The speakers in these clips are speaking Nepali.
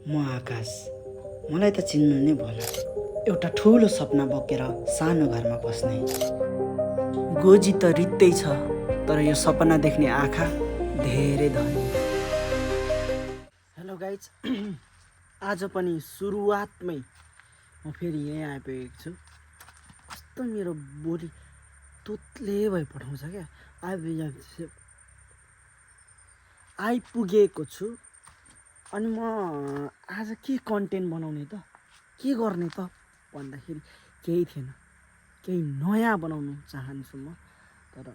म आकाश, मलाई त चिन्नु नै भएन। एउटा ठुलो सपना बोकेर सानो घरमा बस्ने। गोजी त रित्तै छ, तर यो सपना देख्ने आँखा धेरै धनी। हेलो गाइज, आज पनि सुरुवातमै म फेरि यहीँ आइपुगेको छु। कस्तो मेरो बोली तोत्ले भइ पठाउँछ क्या। आइपुगेको छु। अनि म आज के कन्टेन्ट बनाउने त, के गर्ने त भन्दाखेरि केही थिएन। केही नयाँ बनाउनु चाहन्छु म, तर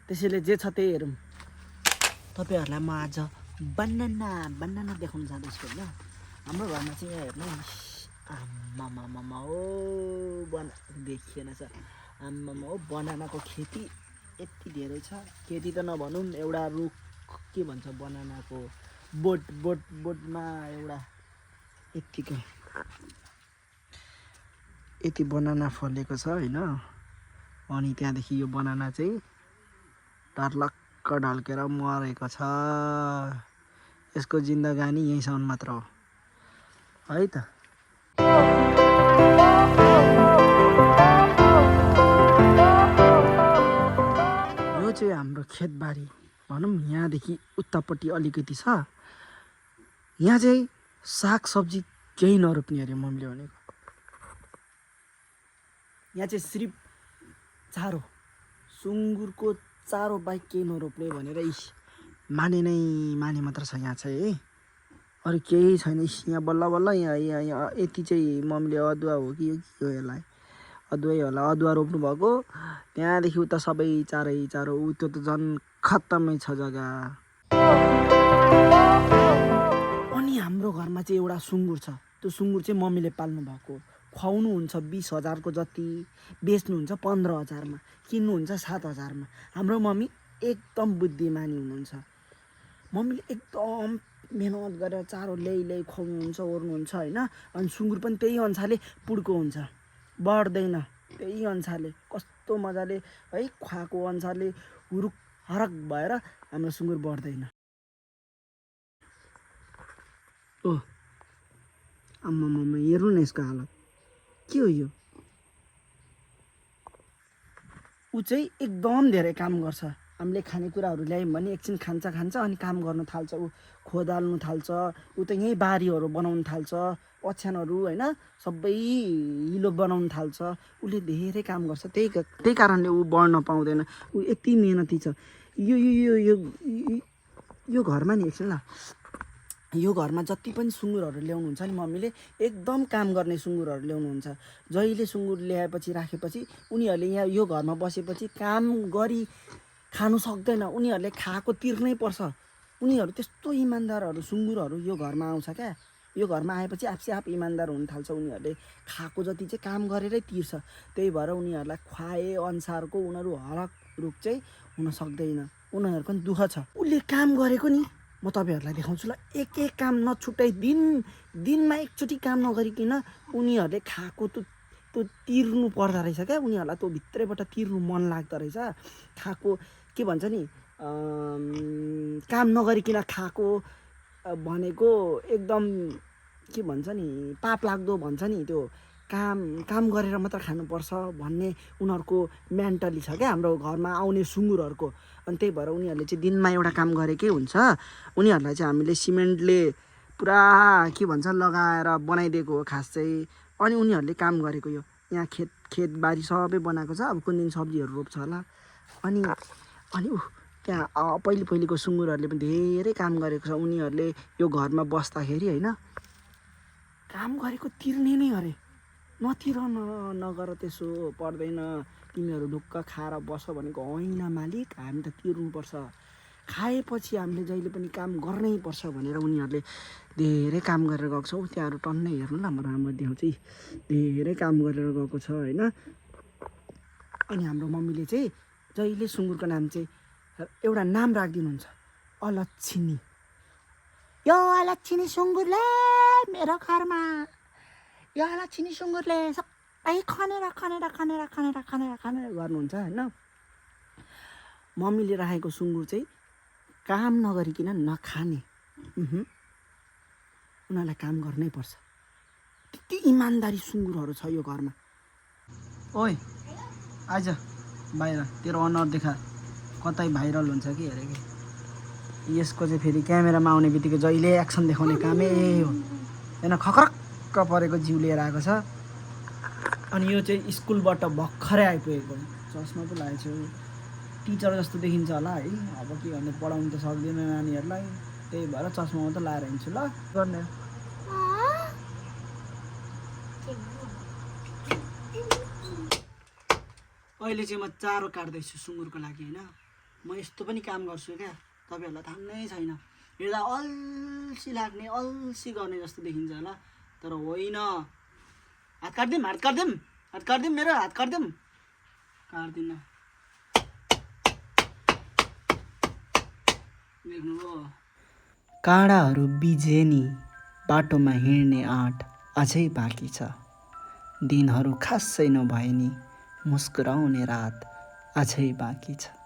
त्यसैले जे छ त्यही हेरौँ। तपाईँहरूलाई म आज बनाना देखाउन जाँदैछु होइन। हाम्रो घरमा चाहिँ यहाँ हेर्नु, आम्मामामा हो देखिएन सर, आम्मामा हो बनानाको खेती यति धेरै छ। खेती त नभनौँ, एउटा रुख के भन्छ बनानाको बोटमा एउटा यति बनाना फलेको छ होइन। अनि त्यहाँदेखि यो बनाना चाहिँ टर्लक्क ढल्केर मरेको छ। यसको जिन्दगानी यहीँसम्म मात्र हो है त। यो चाहिँ हाम्रो खेतबारी भनौँ। यहाँदेखि उतापट्टि अलिकति छ। यहाँ चाहिँ सागसब्जी केही नरोप्ने अरे मम्मीले भनेको। यहाँ चाहिँ सिर्फ चारो, सुँगुरको चारो बाहेक केही नरोप्ने भनेर माने मात्र छ यहाँ चाहिँ है। अरू केही छैन। यहाँ बल्ल यहाँ यति चाहिँ मम्मीले अदुवा हो कि के हो यसलाई, अदुवै होला, अदुवा रोप्नु भएको। त्यहाँदेखि उता सबै चारो त्यो त झन् खत्तमै छ जग्गा। अनि हाम्रो घरमा चाहिँ एउटा सुँगुर छ। त्यो सुँगुर चाहिँ मम्मीले पाल्नु भएको। खुवाउनुहुन्छ 20,000को जति, बेच्नुहुन्छ 15,000मा, किन्नुहुन्छ 7,000मा। हाम्रो मम्मी एकदम बुद्धिमानी हुनुहुन्छ। मम्मीले एकदम मेहनत गरेर चारो ल्याइ खुवाउनुहुन्छ, ओर्नुहुन्छ होइन। अनि सुँगुर पनि त्यही अनुसारले पुड्को हुन्छ, बढ्दैन। त्यही अनुसारले कस्तो मजाले है खुवाएको अनुसारले हुरुक हरक भएर हाम्रो सुँगुर बढ्दैन। ओ आम्मामामा हेर्नु न यसको हालत के हो यो। ऊ चाहिँ एकदम धेरै काम गर्छ। हामीले खानेकुराहरू ल्यायौँ भने एकछिन खान्छ अनि काम गर्न थाल्छ। ऊ खोदाल्नु थाल्छ। ऊ त यहीँ बारीहरू बनाउनु थाल्छ, ओछ्यानहरू होइन, सबै हिलो बनाउनु थाल्छ। उसले धेरै काम गर्छ। त्यही कारणले ऊ बढ्न पाउँदैन। ऊ यति मेहनती छ। यो घरमा नि एकछिन ल, यो घरमा जति पनि सुँगुरहरू ल्याउनुहुन्छ नि मम्मीले, एकदम काम गर्ने सुँगुरहरू ल्याउनुहुन्छ। जहिले सुँगुर ल्याएपछि राखेपछि उनीहरूले यहाँ यो घरमा बसेपछि काम गरी खानु सक्दैन। उनीहरूले खाएको तिर्नै पर्छ। उनीहरू त्यस्तो इमान्दारहरू सुँगुरहरू यो घरमा आउँछ क्या। यो घरमा आएपछि आफै इमान्दार हुन थाल्छ। उनीहरूले खाएको जति चाहिँ काम गरेरै तिर्छ। त्यही भएर उनीहरूलाई खुवाए अनुसारको उनीहरू हरक रुख चाहिँ हुन सक्दैन। उनीहरूको पनि दुःख छ। उसले काम गरेको नि म तपाईँहरूलाई देखाउँछु ल। एक काम नछुट्याइ, दिनमा एकचोटि काम नगरिकन उनीहरूले खाएको त्यो तिर्नु पर्दो रहेछ क्या। उनीहरूलाई त्यो भित्रैबाट तिर्नु मन लाग्दो रहेछ। खाएको के भन्छ नि, काम नगरिकन खाएको भनेको एकदम के भन्छ नि, पाप लाग्दो भन्छ नि। त्यो काम गरेर मात्र खानुपर्छ भन्ने उनीहरूको मेन्टली छ क्या हाम्रो घरमा आउने सुँगुरहरूको। अनि त्यही भएर उनीहरूले चाहिँ दिनमा एउटा काम गरेकै हुन्छ। उनीहरूलाई चाहिँ हामीले सिमेन्टले पुरा के भन्छ लगाएर बनाइदिएको हो खास चाहिँ। अनि उनीहरूले काम गरेको यो यहाँ खेतबारी सबै बनाएको छ। अब कुन दिन सब्जीहरू रोप्छ होला। अनि त्यहाँ पहिलेको सुँगुरहरूले पनि धेरै काम गरेको छ। उनीहरूले यो घरमा बस्दाखेरि होइन, काम गरेको तिर्ने नै अरे। नतिर नगर, त्यसो पर्दैन। तिमीहरू ढुक्क खाएर बस भनेको होइन मालिक, हामी त तिर्नुपर्छ। खाएपछि हामीले जहिले पनि काम गर्नै पर्छ भनेर उनीहरूले धेरै काम गरेर गएको छ। त्यहाँहरू टन्नै हेर्नु न, हाम्रो देउ चाहिँ धेरै काम गरेर गएको छ होइन। अनि हाम्रो मम्मीले चाहिँ जहिले सुँगुरको नाम चाहिँ एउटा नाम राखिदिनुहुन्छ, अलक्षिणी। यो अलक्षिणी सुँगुरले मेरो घरमा, यो अलक्षिणी सुँगुरले सबै खनेर गर्नुहुन्छ होइन। मम्मीले राखेको सुँगुर चाहिँ काम नगरिकन नखाने, उनीहरूलाई काम गर्नै पर्छ। त्यति इमान्दारी सुँगुरहरू छ यो घरमा। ओइ आइज बाहिर, तेरो अनुहार देखा कतै भाइरल हुन्छ कि हेरे कि। यसको चाहिँ फेरि क्यामेरामा आउने बित्तिकै जहिले एक्सन देखाउने कामै हो। होइन खक्रक्क परेको जिउ लिएर आएको छ। अनि यो चाहिँ स्कुलबाट भर्खरै आइपुगेको, चस्मा पो लागेको छु। टिचर जस्तो देखिन्छ होला है, अब के भन्ने पढाउनु त सक्दैन नानीहरूलाई, त्यही भएर चस्मा मात्रै लाएर हिँड्छु। ल गर्ने अहिले चाहिँ म चारो काट्दैछु सुँगुरको लागि होइन। म यस्तो पनि काम गर्छु क्या, तपाईँहरूलाई थाहा नै छैन। हेर्दा अल्छी लाग्ने, अल्छी गर्ने जस्तो देखिन्छ होला, तर होइन। हात काटिदिउँ, हात काटिदिउँ, हात काटिदिउँ, मेरो हात काटिदिउँ। काट्दिनँ, देख्नुभयो। काँडाहरू बिझे नि, बाटोमा हिँड्ने आँट अझै बाँकी छ। दिनहरू खासै नभए नि, मुस्कुराउने रात अझै बाँकी छ।